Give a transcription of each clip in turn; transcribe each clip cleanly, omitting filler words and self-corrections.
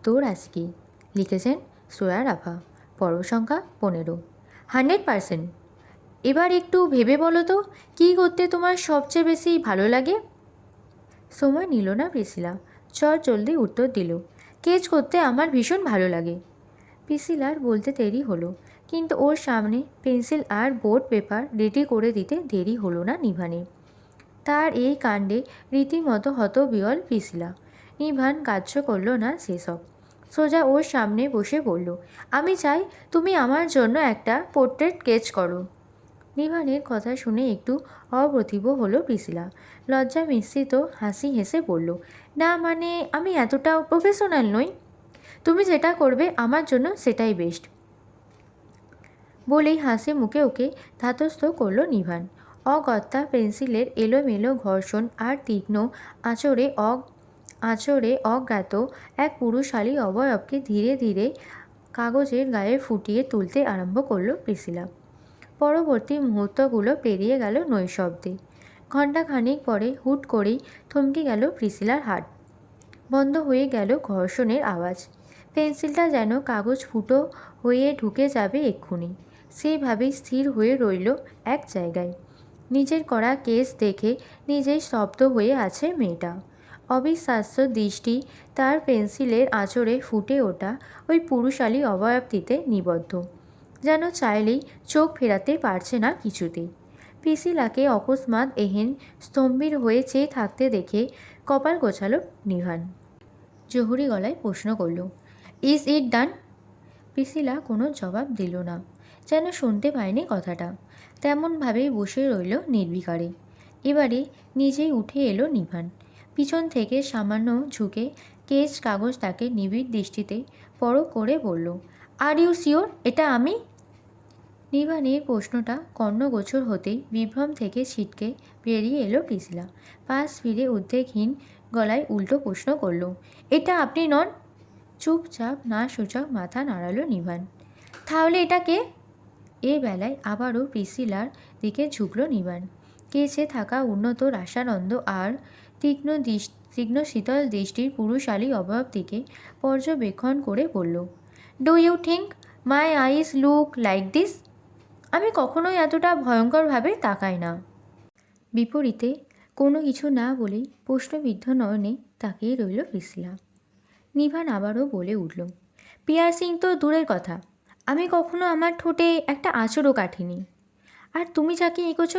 তোর আজকে লিখেছেন সোয়া রাফা, পর্ব সংখ্যা 15। 100%। এবার একটু ভেবে বলো তো, কী করতে তোমার সবচেয়ে বেশি ভালো লাগে? সময় নিল না প্রিসিলা, চট জলদি উত্তর দিল, কেচ করতে আমার ভীষণ ভালো লাগে। প্রিসিলার বলতে দেরি হলো, কিন্তু ওর সামনে পেন্সিল আর বোর্ড পেপার রেডি করে দিতে দেরি হলো না নিভানের। তার এই কাণ্ডে রীতিমতো হতবিহ্বল প্রিসিলা। নিভান গ্রাহ্য করল না সেসব। সোজা ওর সামনে বসে বলল, আমি চাই তুমি আমার জন্য একটা পোর্ট্রেট স্কেচ করো। নিভানের কথা শুনে একটু অপ্রতিভ হলো প্রিসিলা। লজ্জা মিশ্রিত হাসি হেসে বলল, না মানে আমি এতটাও প্রফেশনাল নই। তুমি যেটা করবে আমার জন্য সেটাই বেস্ট। বলেই হাসি মুখে ওকে ধাতস্থ করল নিভান। অগত্যা পেন্সিলের এলোমেলো ঘর্ষণ আর তীক্ষ্ণ আঁচড়ে অজ্ঞাত এক পুরুষালী অবয়বকে ধীরে ধীরে কাগজের গায়ে ফুটিয়ে তুলতে আরম্ভ করল প্রিসিলা। পরবর্তী মুহূর্তগুলো পেরিয়ে গেল নৈশব্দে। ঘণ্টাখানেক পরে হুট করেই থমকে গেল প্রিসিলার হাট। বন্ধ হয়ে গেল ঘর্ষণের আওয়াজ। পেন্সিলটা যেন কাগজ ফুটো হয়ে ঢুকে যাবে এক্ষুনি, সেইভাবেই স্থির হয়ে রইল এক জায়গায়। নিজের করা কেস দেখে নিজেই স্তব্ধ হয়ে আছে মেয়েটা। অবিশ্বাস্য দৃষ্টি তার পেন্সিলের আঁচড়ে ফুটে ওঠা ওই পুরুষালী অবয়বটিতে নিবদ্ধ, যেন চাইলেই চোখ ফেরাতে পারছে না কিছুতেই। প্রিসিলাকে অকস্মাৎ এহেন স্তম্ভির হয়ে চেয়ে থাকতে দেখে কপাল গোছালো নিভান। জহুরি গলায় প্রশ্ন করল, ইজ ইট ডান? প্রিসিলা কোনো জবাব দিল না, যেন শুনতে পায়নি কথাটা। তেমনভাবেই বসে রইল নির্বিকারে। এবারে নিজেই উঠে এলো নিভান। পিছন থেকে সামান্য ঝুঁকে কেস কাগজ তাকে নিবিড় দৃষ্টিতে পরখ করে বলল, আর ইউ শিওর এটা আমি? নিভানের প্রশ্নটা কর্ণগোচর হতেই বিভ্রম থেকে ছিটকে বেরিয়ে এলো প্রিসিলা। পাশ ফিরে উদ্বেগহীন গলায় উল্টো প্রশ্ন করল, এটা আপনি নন? চুপচাপ না সূচক মাথা নাড়ালো নিভান। তাহলে এটা কে? এ বেলায় আবারও প্রিসিলার দিকে ঝুঁকল নিভান। কেছে থাকা উন্নত রাসানন্দ আর তীক্ষ্ণ শীতল দৃষ্টির পুরুষালী অবয়বটিকে পর্যবেক্ষণ করে বলল, do you think my eyes look like this? আমি কখনোই এতটা ভয়ঙ্করভাবে তাকাই না। বিপরীতে কোনো কিছু না বলেই প্রশ্নবিদ্ধ নয়নে তাকিয়ে রইল প্রিসিলা। নিভান আবারও বলে উঠল, পিয়ার্সিং তো দূরের কথা, আমি কখনো আমার ঠোঁটে একটা আঁচড়ও কাটিনি। আর তুমি যাকে এঁকেছ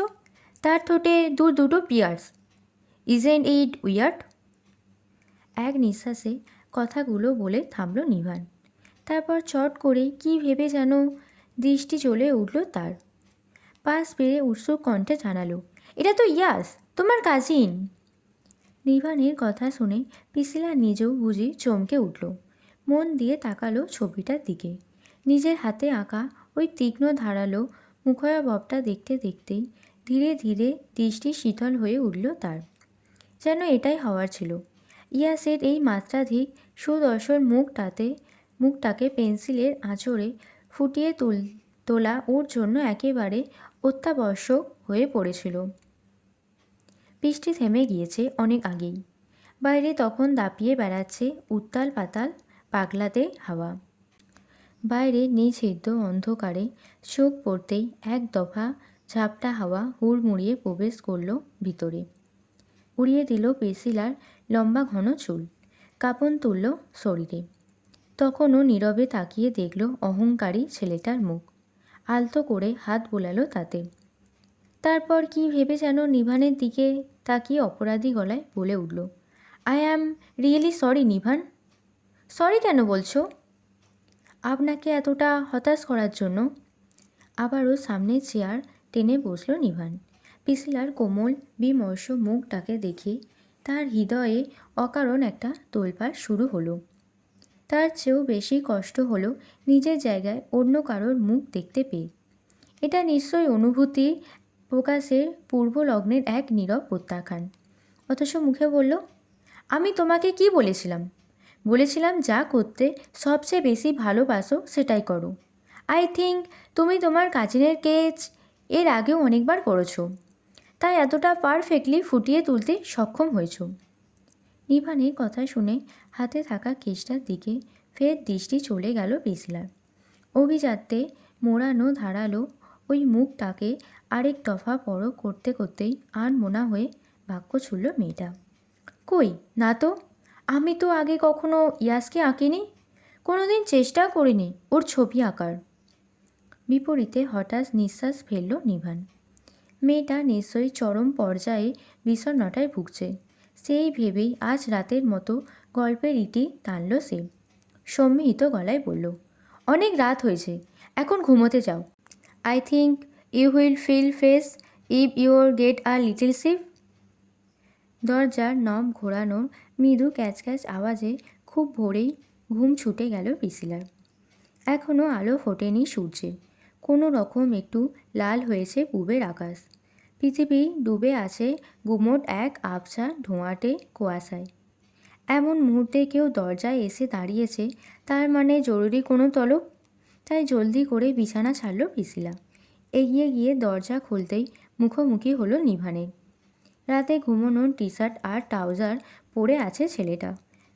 তার ঠোঁটে দুটো পিয়ার্স। Isn't it weird? এক নিঃশ্বাসে কথাগুলো বলে থামল নিভান। তারপর চট করে কি ভেবে যেন দৃষ্টি চলে উঠল তার। পাশ পেরে উৎসুক কণ্ঠে জানালো, এটা তো ইয়াস, তোমার কাজিন। নিভানের কথা শুনে প্রিসিলা নিজেও বুঝি চমকে উঠল। মন দিয়ে তাকালো ছবিটার দিকে। নিজের হাতে আঁকা ওই তীক্ষ্ণ ধারালো মুখাবয়বটা দেখতে দেখতেই ধীরে ধীরে দৃষ্টি শীতল হয়ে উঠল তার। যেন এটাই হওয়ার ছিল। ইয়াসের এই মাত্রাধিক সুদর্শন মুখটাকে পেন্সিলের আঁচড়ে ফুটিয়ে তোলা ওর জন্য একেবারে অত্যাবশ্যক হয়ে পড়েছিল। বৃষ্টি থেমে গিয়েছে অনেক আগেই। বাইরে তখন দাপিয়ে বেড়াচ্ছে উত্তাল পাতাল পাগলাতে হাওয়া। বাইরে নিঃছিদ্র অন্ধকারে চোখ পড়তেই এক দফা ঝাপটা হাওয়া হুড়মুড়িয়ে প্রবেশ করল ভিতরে। উড়িয়ে দিল প্রিসিলার লম্বা ঘন চুল, কাঁপন তুলল শরীরে। তখনও নীরবে তাকিয়ে দেখল অহংকারী ছেলেটার মুখ। আলতো করে হাত বোলালো তাতে। তারপর কি ভেবে যেন নিভানের দিকে তাকিয়ে অপরাধী গলায় বলে উঠল, I am really sorry Nivan. Sorry কেন বলছো? আপনাকে এতটা হতাশ করার জন্য। আবারও সামনে চেয়ার টেনে বসল নিভান। প্রিসিলার কোমল বিমর্ষ মুখটাকে দেখে তার হৃদয়ে অকারণ একটা তোলপাড় শুরু হলো। তার চেয়েও বেশি কষ্ট হলো নিজের জায়গায় অন্য কারোর মুখ দেখতে পেয়ে। এটা নিশ্চয়ই অনুভূতির প্রকাশের পূর্বলগ্নের এক নীরব প্রত্যাখ্যান। অথচ মুখে বলল, আমি তোমাকে কি বলেছিলাম? বলেছিলাম যা করতে সবচেয়ে বেশি ভালোবাসো সেটাই করো। আই থিঙ্ক তুমি তোমার কাজিনের কেচ এর আগেও অনেকবার করেছো, তাই এতটা পারফেক্টলি ফুটিয়ে তুলতে সক্ষম হয়েছ। নিভানের কথা শুনে হাতে থাকা কেসটার দিকে ফের দৃষ্টি চলে গেল পিসিলার। অভিজাত্যে মোড়ানো ধারালো ওই মুখটাকে আরেক দফা পরখ করতে করতেই আনমনা হয়ে বাক্য ছুড়ল মেয়েটা। কই না তো, আমি তো আগে কখনো ইয়াসকে আঁকিনি, কোনোদিন চেষ্টাও করিনি ওর ছবি আঁকার। বিপরীতে হঠাৎ নিঃশ্বাস ফেলল নিভান। মেয়েটা নিশ্চয়ই চরম পর্যায়ে বিষণ্ণতায় ভুগছে, সেই ভেবেই আজ রাতের মতো গল্পের ইতি টানল সে। সম্মিলিত গলায় বলল, অনেক রাত হয়েছে, এখন ঘুমোতে যাও। I think you will feel fresh if your get a little sleep. দরজার নব ঘোরানোর মৃদু ক্যাচক্যাচ আওয়াজে খুব ভোরেই ঘুম ছুটে গেল পিসিলার। এখনও আলো ফোটেনি সূর্যে, কোনো রকম একটু লাল হয়েছে পূবের আকাশ। পৃথিবী ডুবে আছে গুমোট এক আবছা ধোঁয়াটে কুয়াশায়। এমন মুহূর্তে কেউ দরজায় এসে দাঁড়িয়েছে, তার মানে জরুরি কোনো তলব। তাই জলদি করে বিছানা ছাড়ল পিসিলা। এগিয়ে গিয়ে দরজা খুলতেই মুখোমুখি হলো নিভানের। রাতে ঘুমোনোর টি শার্ট আর ট্রাউজার পরে আছে ছেলেটা,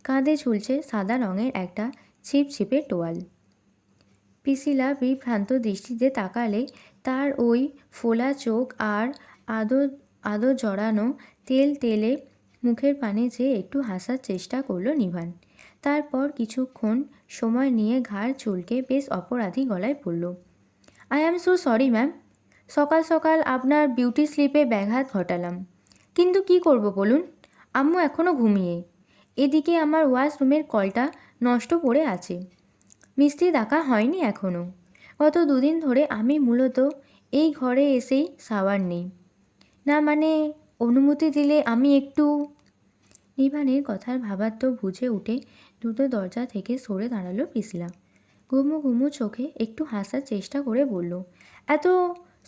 কাঁধে ঝুলছে সাদা রঙের একটা ছিপছিপে টোয়াল। পিসিলা বিভ্রান্ত দৃষ্টিতে তাকালে তার ওই ফোলা চোখ আর আদো আদো জড়ানো তেল তেলে মুখের পানে যেয়ে একটু হাসার চেষ্টা করলো নিভান। তারপর কিছুক্ষণ সময় নিয়ে ঘাড় চুলকে বেশ অপরাধী গলায় বলল, I am so sorry ma'am, সকাল সকাল আপনার বিউটি স্লিপে ব্যাঘাত ঘটালাম, কিন্তু কি করব বলুন, আম্মু এখনও ঘুমিয়ে। এদিকে আমার ওয়াশরুমের কলটা নষ্ট পড়ে আছে, মিস্ত্রি ডাকা হয়নি এখনও। গত দুদিন ধরে আমি মূলত এই ঘরে এসেই শাওয়ার নেই। না মানে, অনুমতি দিলে আমি একটু। নিভানের কথার ভাবার্থ বুঝে উঠে দ্রুত দরজা থেকে সরে দাঁড়ালো পিসিলা। ঘুমু ঘুমু চোখে একটু হাসার চেষ্টা করে বলল, এত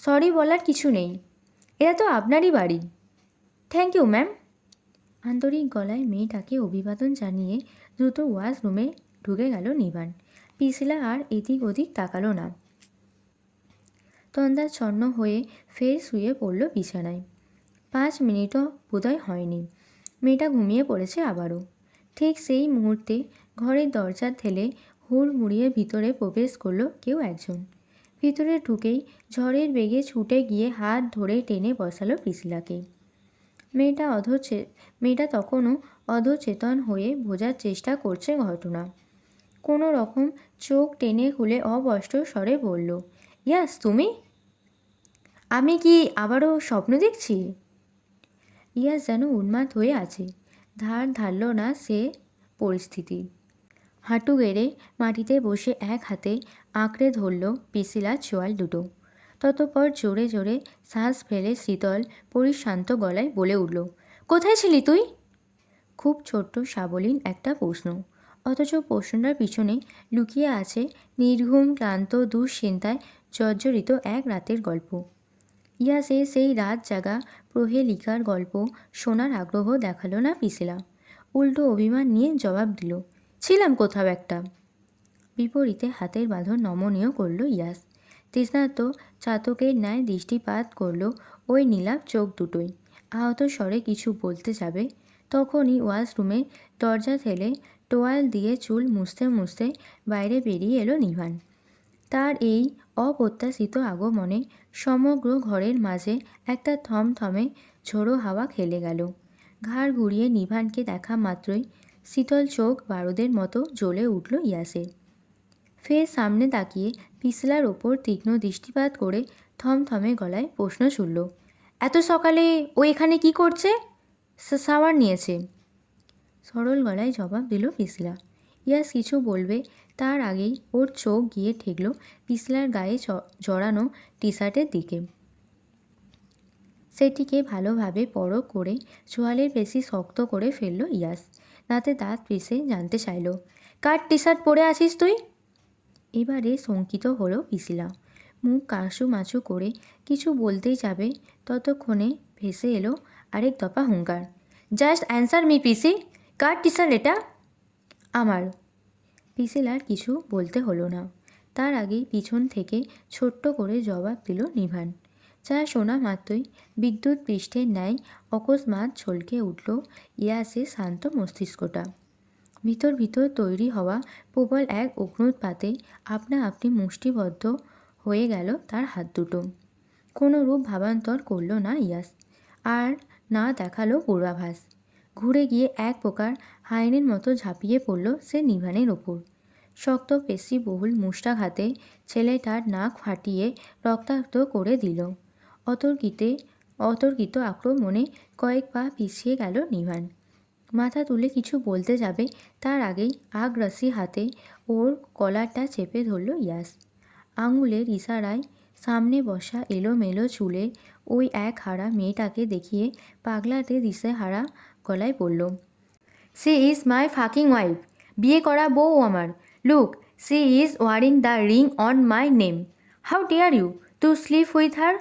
সরি বলার কিছু নেই, এটা তো আপনারই বাড়ি। Thank you ma'am. আন্তরিক গলায় মেয়েটাকে অভিবাদন জানিয়ে দ্রুত ওয়াশরুমে ঢুকে গেল নিভান। পিসিলা আর এদিক ওদিক তাকালো না। তন্দ্রাচ্ছন্ন হয়ে ফের শুয়ে পড়ল বিছানায়। 5 মিনিটও বোধহয় হয়নি, মেয়েটা ঘুমিয়ে পড়েছে আবারও। ঠিক সেই মুহূর্তে ঘরের দরজা ঠেলে হুড়মুড়িয়ে ভিতরে প্রবেশ করলো কেউ একজন। ভিতরে ঢুকেই ঝড়ের বেগে ছুটে গিয়ে হাত ধরে টেনে বসালো পিসিলাকে। মেয়েটা তখনও অধচেতন হয়ে বোঝার চেষ্টা করছে ঘটনা। কোনো রকম চোখ টেনে খুলে অস্পষ্ট স্বরে বলল, ইয়াস তুমি? আমি কি আবারও স্বপ্ন দেখছি? ইয়াস যেন উন্মাদ হয়ে আছে, ধার ধারল না সে পরিস্থিতি। হাঁটু গেড়ে মাটিতে বসে এক হাতে আঁকড়ে ধরল পিসিলার চোয়াল দুটো। ততপর জোরে জোরে শ্বাস ফেলে শীতল পরিশান্ত গলায় বলে উঠল, কোথায় ছিলি তুই? খুব ছোট্ট সাবলীন একটা প্রশ্ন, অথচ প্রশ্নটার পিছনে লুকিয়ে আছে নির্ঘুম ক্লান্ত দুশ্চিন্তায় জর্জরিত এক রাতের গল্প। ইয়াসে সেই রাত জাগা প্রহেলিকার গল্প শোনার আগ্রহ দেখালো না পিসিলা, উল্টো অভিমান নিয়ে জবাব দিল, ছিলাম কোথাও একটা। বিপরীতে হাতের বাঁধন নমনীয় করল ইয়াস। তৃষ্ণার্ত চাতকের ন্যায় দৃষ্টিপাত করল ওই নীলাভ চোখ দুটোই। আহত স্বরে কিছু বলতে যাবে, তখনই ওয়াশরুমে দরজা ঠেলে টোয়াল দিয়ে চুল মুছতে মুছতে বাইরে বেরিয়ে এলো নিভান। তার এই অপ্রত্যাশিত আগমনে সমগ্র ঘরের মাঝে একটা থমথমে ঝোড়ো হাওয়া খেলে গেল। ঘাড় ঘুরিয়ে নিভানকে দেখা মাত্রই শীতল চোখ বারুদের মতো জ্বলে উঠল ইয়াসের। ফের সামনে তাকিয়ে পিসলার ওপর তীক্ষ্ণ দৃষ্টিপাত করে থমথমে গলায় প্রশ্ন ছুড়ল, এত সকালে ও এখানে কি করছে? শাওয়ার নিয়েছে। সরল গলায় জবাব দিল পিসলা। ইয়াস কিছু বলবে তার আগেই ওর চোখ গিয়ে ঠেকল পিসলার গায়ে জড়ানো টি শার্টের দিকে। সেটিকে ভালোভাবে পরখ করে চোয়ালের বেশি শক্ত করে ফেলল ইয়াস। দাঁতে দাঁত পিষে জানতে চাইল, কার টি শার্ট পরে আছিস তুই? এবারে শঙ্কিত হলো পিসিলা। মুখ কাঁচু মাচু করে কিছু বলতেই যাবে, ততক্ষণে ভেসে এলো আরেক দফা হুঙ্কার, জাস্ট অ্যান্সার মি পিসি, কার টি শার্ট এটা? আমার। পিসিলার কিছু বলতে হলো না, তার আগেই পিছন থেকে ছোট্ট করে জবাব দিল নিভান। যা শোনা মাত্রই বিদ্যুৎ পৃষ্ঠের ন্যায় অকস্মাৎ ছলকে উঠল ইয়াসের শান্ত মস্তিষ্কটা। ভিতর ভিতর তৈরি হওয়া প্রবল এক অগ্নুৎপাতে আপনা আপনি মুষ্টিবদ্ধ হয়ে গেল তার হাত দুটো। কোনো রূপ ভাবান্তর করল না ইয়াস, আর না দেখালো পূর্বাভাস। ঘুরে গিয়ে এক প্রকার হাইনের মতো ঝাঁপিয়ে পড়ল সে নিভানের ওপর। শক্ত পেশিবহুল মুষ্টাঘাতে ছেলেটার নাক ফাটিয়ে রক্তাক্ত করে দিল। অতর্কিত আক্রমণে কয়েক পা পিছিয়ে গেল নিভান। মাথা তুলে কিছু বলতে যাবে তার আগেই আগ্রাসী হাতে ওর কলারটা চেপে ধরল ইয়াস। আঙুলের ইশারায় সামনে বসা এলোমেলো চুলে ওই এক হারা মেয়েটাকে দেখিয়ে পাগলাটে দিশেহারা গলায় বলল, she is my fucking wife, বিয়ে করা বউ আমার। Look, she is wearing the ring on my name. How dare you to sleep with her?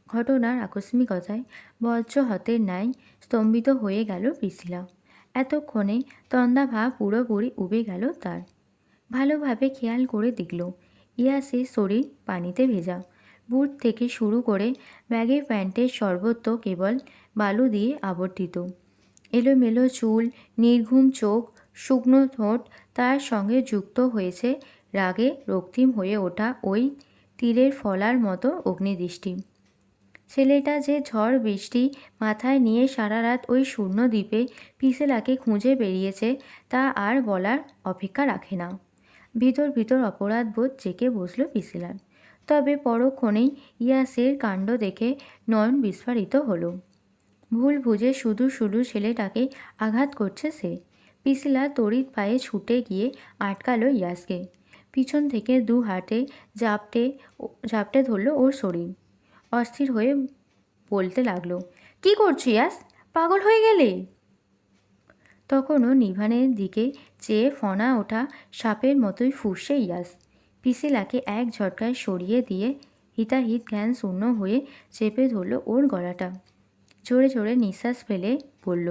ঘটনার আকস্মিকতায় বজ্রহতের ন্যায় স্তম্ভিত হয়ে গেল পিসিলা। এতক্ষণে তন্দ্রাভাব পুরোপুরি উবে গেল তার। ভালোভাবে খেয়াল করে দেখল ইয়াসের শরীর পানিতে ভেজা। বুট থেকে শুরু করে ব্যাগের প্যান্টের সর্বত্র কেবল বালু দিয়ে আবর্তিত। এলোমেলো চুল, নির্ঘুম চোখ, শুকনো ঠোঁট, তার সঙ্গে যুক্ত হয়েছে রাগে রক্তিম হয়ে ওঠা ওই তীরের ফলার মতো অগ্নিদৃষ্টি। ছেলেটা যে ঝড় বৃষ্টি মাথায় নিয়ে সারা রাত ওই শূন্য দ্বীপে পিসেলাকে খুঁজে বেরিয়েছে তা আর বলার অপেক্ষা রাখে না। ভিতর ভিতর অপরাধবোধ জেঁকে বসল পিসেলার। তবে পরক্ষণেই ইয়াসের কাণ্ড দেখে নয়ন বিস্ফারিত হলো। ভুল বুঝে শুধু শুধু ছেলেটাকে আঘাত করছে সে। পিসিলা তড়িৎ পায়ে ছুটে গিয়ে আটকালো ইয়াসকে। পিছন থেকে দু হাতে ঝাপটে ধরল ওর শরীর। অস্থির হয়ে বলতে লাগলো, কি করছো ইয়াস? পাগল হয়ে গেলে? তখনও নিভানের দিকে চেয়ে ফনা ওঠা সাপের মতোই ফুঁসছে ইয়াস। পিসিলাকে এক ঝটকায় সরিয়ে দিয়ে হিতাহিত জ্ঞান শূন্য হয়ে চেপে ধরল ওর গলাটা। জোরে জোরে নিঃশ্বাস ফেলে বলল,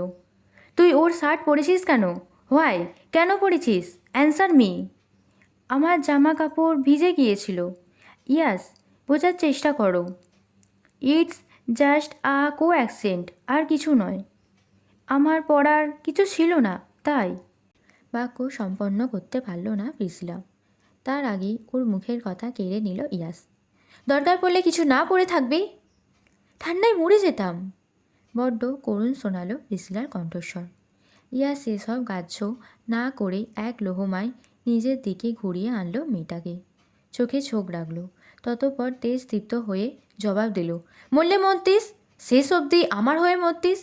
তুই ওর শার্ট পরেছিস কেন? হোয়াই? কেন পরেছিস? Answer me. আমার জামা কাপড় ভিজে গিয়েছিল। ইয়াস, বোঝার চেষ্টা করো। ইটস জাস্ট আ অ্যাক্সিডেন্ট, আর কিছু নয়। আমার পড়ার কিছু ছিল না, তাই। বাক্য সম্পন্ন করতে পারল না পিসিলা। তার আগেই ওর মুখের কথা কেড়ে নিল ইয়াস। দরকার পড়লে কিছু না পড়ে থাকবি? ঠান্ডায় মরে যেতাম। বড্ড করুণ শোনালো পিসিলার কণ্ঠস্বর। ইয়াস সেসব গ্রাহ্য না করে এক লোহমায় নিজের দিকে ঘুরিয়ে আনলো মেয়েটাকে। চোখে চোখ রাখল। ততপর তেজ দীপ্ত হয়ে জবাব দিল, মরলে মরতিস, শেষ অবধি আমার হয়ে মরতিস।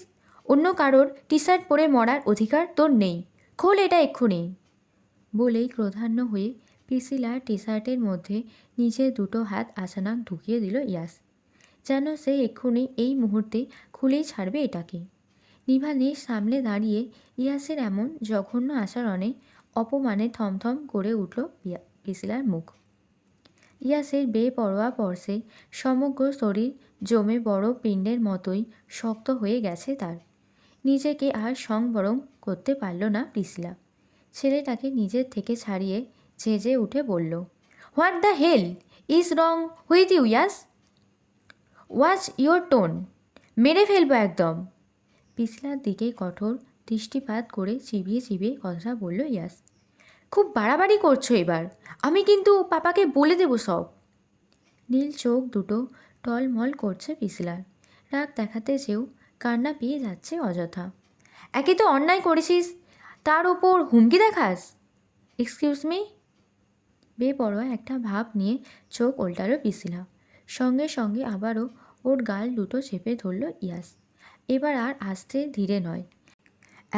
অন্য কারোর টি শার্ট পরে মরার অধিকার তোর নেই। খোল এটা এক্ষুনি। বলেই ক্রোধান্য হয়ে পিসিলার টি শার্টের মধ্যে নিজের দুটো হাত আচানক ঢুকিয়ে দিল ইয়াস, যেন সে এক্ষুনি এই মুহূর্তে খুলেই ছাড়বে এটাকে। নিভানের সামনে দাঁড়িয়ে ইয়াসের এমন জঘন্য আচরণে অপমানে থমথম করে উঠল পিসিলার মুখ। ইয়াসের বেপরোয়া পরশে সমগ্র শরীর জমে বড় পিণ্ডের মতোই শক্ত হয়ে গেছে তার। নিজেকে আর সংবরণ করতে পারল না পিসিলা। ছেলেটাকে নিজের থেকে ছাড়িয়ে ঝেঁঝে উঠে বলল, what the hell is wrong with you yes? Watch your tone, মেরে ফেলবো একদম। পিসিলার দিকে কঠোর দৃষ্টিপাত করে চিবিয়ে চিবিয়ে কথাটা বলল ইয়াস। খুব বাড়াবাড়ি করছো এবার, আমি কিন্তু পাপাকে বলে দেবো সব। নীল চোখ দুটো টলমল করছে পিসিলার। রাগ দেখাতে চেয়েও কান্না পেয়ে যাচ্ছে অযথা। একে তো অন্যায় করেছিস, তার ওপর হুমকি দেখাস? Excuse me. বেপরোয়া একটা ভাব নিয়ে চোখ ওল্টালো পিসিলা। সঙ্গে সঙ্গে আবারও ওর গাল দুটো চেপে ধরল ইয়াস। এবার আর আস্তে ধীরে নয়,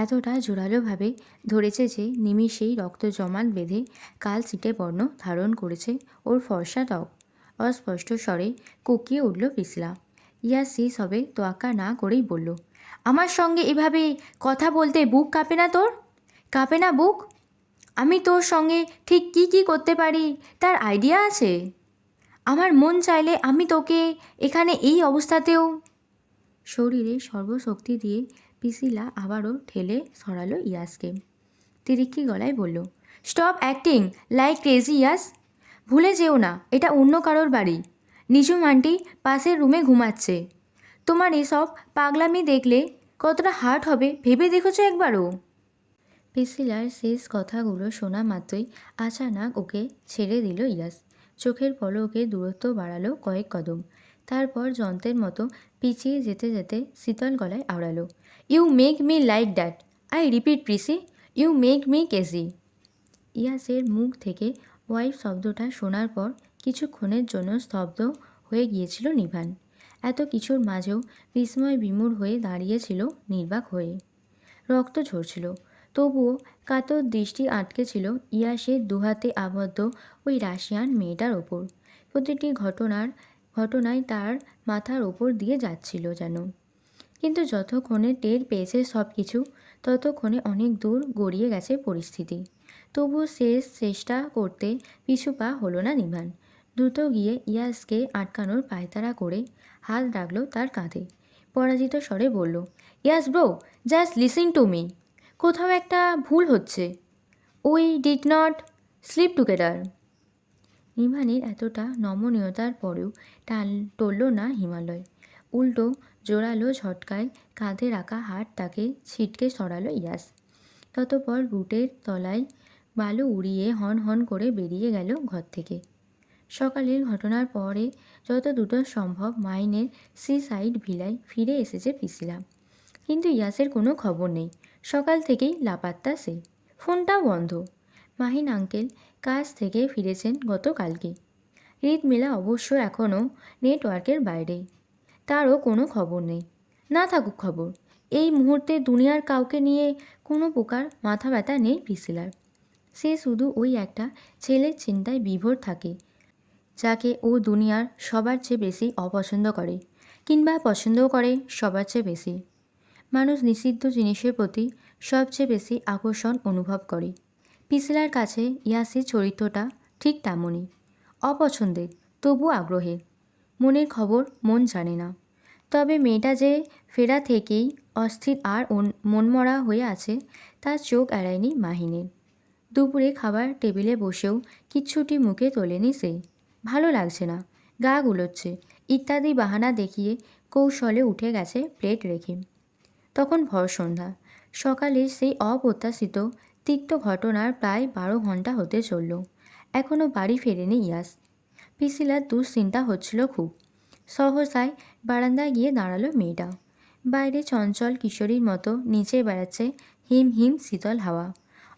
এতটা জোরালোভাবে ধরেছে যে নিমিষেই রক্ত জমাট বেঁধে কালচিটে বর্ণ ধারণ করেছে ওর ফর্সা ত্বক। অস্পষ্ট স্বরে কুকিয়ে উঠল পিসিলা। ইয়াস শেষ হবে তোয়াক্কা না করেই বলল, আমার সঙ্গে এভাবে কথা বলতে বুক কাঁপে না তোর? কাঁপে না বুক? আমি তোর সঙ্গে ঠিক কী কী করতে পারি তার আইডিয়া আছে? আমার মন চাইলে আমি তোকে এখানে এই অবস্থাতেও। শরীরে সর্বশক্তি দিয়ে পিসিলা আবারও ঠেলে সরালো ইয়াসকে। তিরিক্ষি গলায় বলল, স্টপ অ্যাক্টিং লাইক ক্রেজি ইয়াস। ভুলে যেও না এটা অন্য কারোর বাড়ি। নিজুম আন্টি পাশের রুমে ঘুমাচ্ছে। তোমার এসব পাগলামি দেখলে কতটা হার্ট হবে ভেবে দেখেছো একবারও? পিসিলার শেষ কথাগুলো শোনা মাত্রই আচানক ওকে ছেড়ে দিল ইয়াস। চোখের পলকে দূরত্ব বাড়ালো কয়েক কদম, তারপর যন্ত্রের মতো পিছিয়ে যেতে যেতে শীতল গলায় আওড়ালো, you make me like that, I repeat precisely, you make me crazy. ইয়াসের মুখ থেকে ওয়াইফ শব্দটা শোনার পর কিছুক্ষণের জন্য স্তব্ধ হয়ে গিয়েছিল নিভান। এত কিছুর মাঝেও বিস্ময় বিমূঢ় হয়ে দাঁড়িয়েছিল নির্বাক হয়ে। রক্ত ঝরছিল, তবুও কাতর দৃষ্টি আটকে ছিল ইয়াসের দুহাতে আবদ্ধ ওই রাশিয়ান মেয়েটার ওপর। প্রতিটি ঘটনায় তার মাথার ওপর দিয়ে যাচ্ছিল যেন। কিন্তু যতক্ষণে টের পেয়েছে সব কিছু, ততক্ষণে অনেক দূর গড়িয়ে গেছে পরিস্থিতি। তবু শেষ চেষ্টা করতে পিছু পা হলো না নিভান। দ্রুত গিয়ে ইয়াসকে আটকানোর পায়তারা করে হাত রাখল তার কাঁধে। পরাজিত স্বরে বলল, Yash bro, just listen to me. কোথাও একটা ভুল হচ্ছে। We did not sleep together. নিভানের এতটা নমনীয়তার পরেও টলল না হিমালয়। উল্টো জোরালো ঝটকায় কাঁধে রাখা হাতটাকে ছিটকে সরালো ইয়াস। ততপর বুটের তলায় বালু উড়িয়ে হন হন করে বেরিয়ে গেল ঘর থেকে। সকালের ঘটনার পরে যত দ্রুত সম্ভব মাইনের সি সাইড ভিলায় ফিরে এসেছে পিসিলা। কিন্তু ইয়াসের কোনো খবর নেই। সকাল থেকেই লাপাত্তা সে। ফোনটাও বন্ধ। মাহিন আঙ্কেল কাজ থেকে ফিরেছেন গতকালকে। হৃদমেলা অবশ্য এখনও নেটওয়ার্কের বাইরে। তারও কোনো খবর নেই। না থাকুক খবর, এই মুহূর্তে দুনিয়ার কাউকে নিয়ে কোনো প্রকার মাথা ব্যথা নেই পিসিলার। সে শুধু ওই একটা ছেলের চিন্তায় বিভোর থাকে, যাকে ও দুনিয়ার সবার চেয়ে বেশি অপছন্দ করে, কিংবা পছন্দও করে সবার চেয়ে বেশি। মানুষ নিষিদ্ধ জিনিসের প্রতি সবচেয়ে বেশি আকর্ষণ অনুভব করে। পিসিলার কাছে ইয়াসের চরিত্রটা ঠিক তেমনই, অপছন্দের তবু আগ্রহের। মনের খবর মন জানে না। তবে মেয়েটা যে ফেরা থেকেই অস্থির আর মনমরা হয়ে আছে তার চোখ এড়ায়নি মাহিনের। দুপুরে খাবার টেবিলে বসেও কিচ্ছুটি মুখে তোলেনি সে। ভালো লাগছে না, গা গুলোচ্ছে ইত্যাদি বাহানা দেখিয়ে কৌশলে উঠে গেছে প্লেট রেখে। তখন ভর সন্ধ্যা। সকালের সেই অপ্রত্যাশিত তিক্ত ঘটনার প্রায় 12 ঘন্টা হতে চলল। এখনও বাড়ি ফেরেনি ইয়াস। পিসিলার দুশ্চিন্তা হচ্ছিল খুব। সহসায় বারান্দায় গিয়ে দাঁড়ালো মেয়েটা। বাইরে চঞ্চল কিশোরীর মতো নিচে বেড়াচ্ছে হিম হিম শীতল হাওয়া।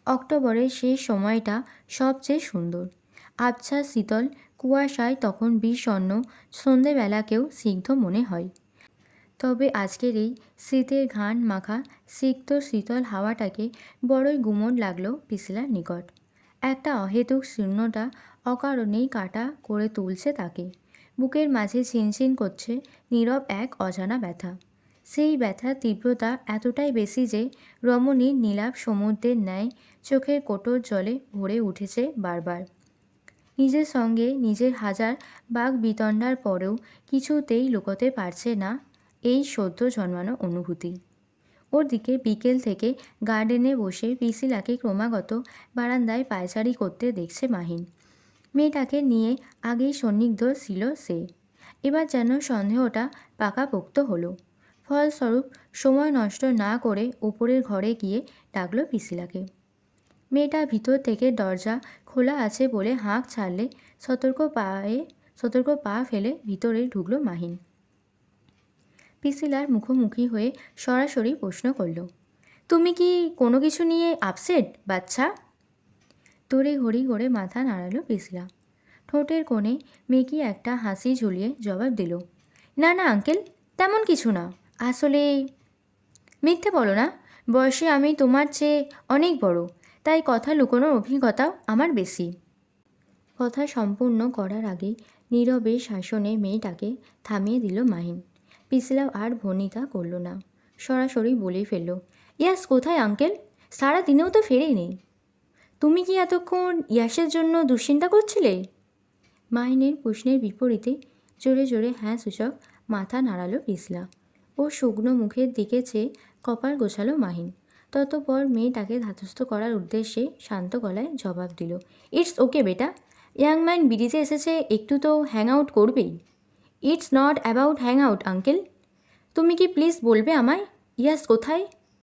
অক্টোবরের সেই সময়টা সবচেয়ে সুন্দর। আবছা শীতল কুয়াশায় তখন বিষণ্ণ সন্ধেবেলাকেও সিগ্ধ মনে হয়। তবে আজকের এই শীতের ঘান মাখা সিক্ত শীতল হাওয়াটাকে বড়ই গুমোট লাগলো পিসিলার নিকট। একটা অহেতুক শূন্যতা অকারণেই কাটা করে তুলছে তাকে। বুকের মাঝে ছিনছিন করছে নীরব এক অজানা ব্যথা। সেই ব্যথার তীব্রতা এতটাই বেশি যে রমণীর নীলাভ সমুদ্রের ন্যায় চোখের কোটর জলে ভরে উঠেছে বারবার। নিজের সঙ্গে নিজের হাজার বাক বিতণ্ডার পরেও কিছুতেই লুকোতে পারছে না এই সদ্য জন্মানো অনুভূতি। ওর দিকে বিকেল থেকে গার্ডেনে বসে পিসিলাকে ক্রমাগত বারান্দায় পায়চারি করতে দেখছে মাহিন। মেয়েটাকে নিয়ে আগেই সন্নিগ্ধ ছিল সে। এবার যেন সন্দেহটা পাকাপোক্ত হলো। ফলস্বরূপ সময় নষ্ট না করে ওপরের ঘরে গিয়ে ডাকলো পিসিলাকে। মেয়েটা ভিতর থেকে দরজা খোলা আছে বলে হাঁক ছাড়লে সতর্ক পা ফেলে ভিতরে ঢুকলো মাহিন। পিসিলার মুখোমুখি হয়ে সরাসরি প্রশ্ন করল, তুমি কি কোনো কিছু নিয়ে আপসেট বাচ্চা? তোরে ঘড়ি করে মাথা নাড়ালো পিসিলা। ঠোঁটের কোণে মেকি একটা হাসি ঝুলিয়ে জবাব দিল, না না আঙ্কেল, তেমন কিছু না। আসলে মিথ্যে বলো না, বয়সে আমি তোমার চেয়ে অনেক বড়, তাই কথা লুকোনোর অভিজ্ঞতাও আমার বেশি। কথা সম্পূর্ণ করার আগেই নীরবে শাসনে মেয়েটাকে থামিয়ে দিল মাহিন। পিসিলাও আর ভনিতা করল না, সরাসরি বলেই ফেলল, ইয়াস কোথায় আঙ্কেল? সারা দিনেও তো ফেরেনি। তুমি কি এতক্ষণ ইয়াসের জন্য দুশ্চিন্তা করছিলে? মাহিনের প্রশ্নের বিপরীতে জোরে জোরে হ্যাঁ সূচক মাথা নাড়ালো পিসলা। ও শুকনো মুখের দিকে চেয়ে কপাল গোছালো মাহিন। ততপর মেয়েটাকে ধাতস্থ করার উদ্দেশ্যে শান্ত গলায় জবাব দিল, ইটস ওকে বেটা, ইয়াং ম্যান বিড়িতে এসেছে, একটু তো হ্যাং আউট করবেই। It's not about hang out uncle. তুমি কি প্লিজ বলবে আমায় ইয়াস কোথায়?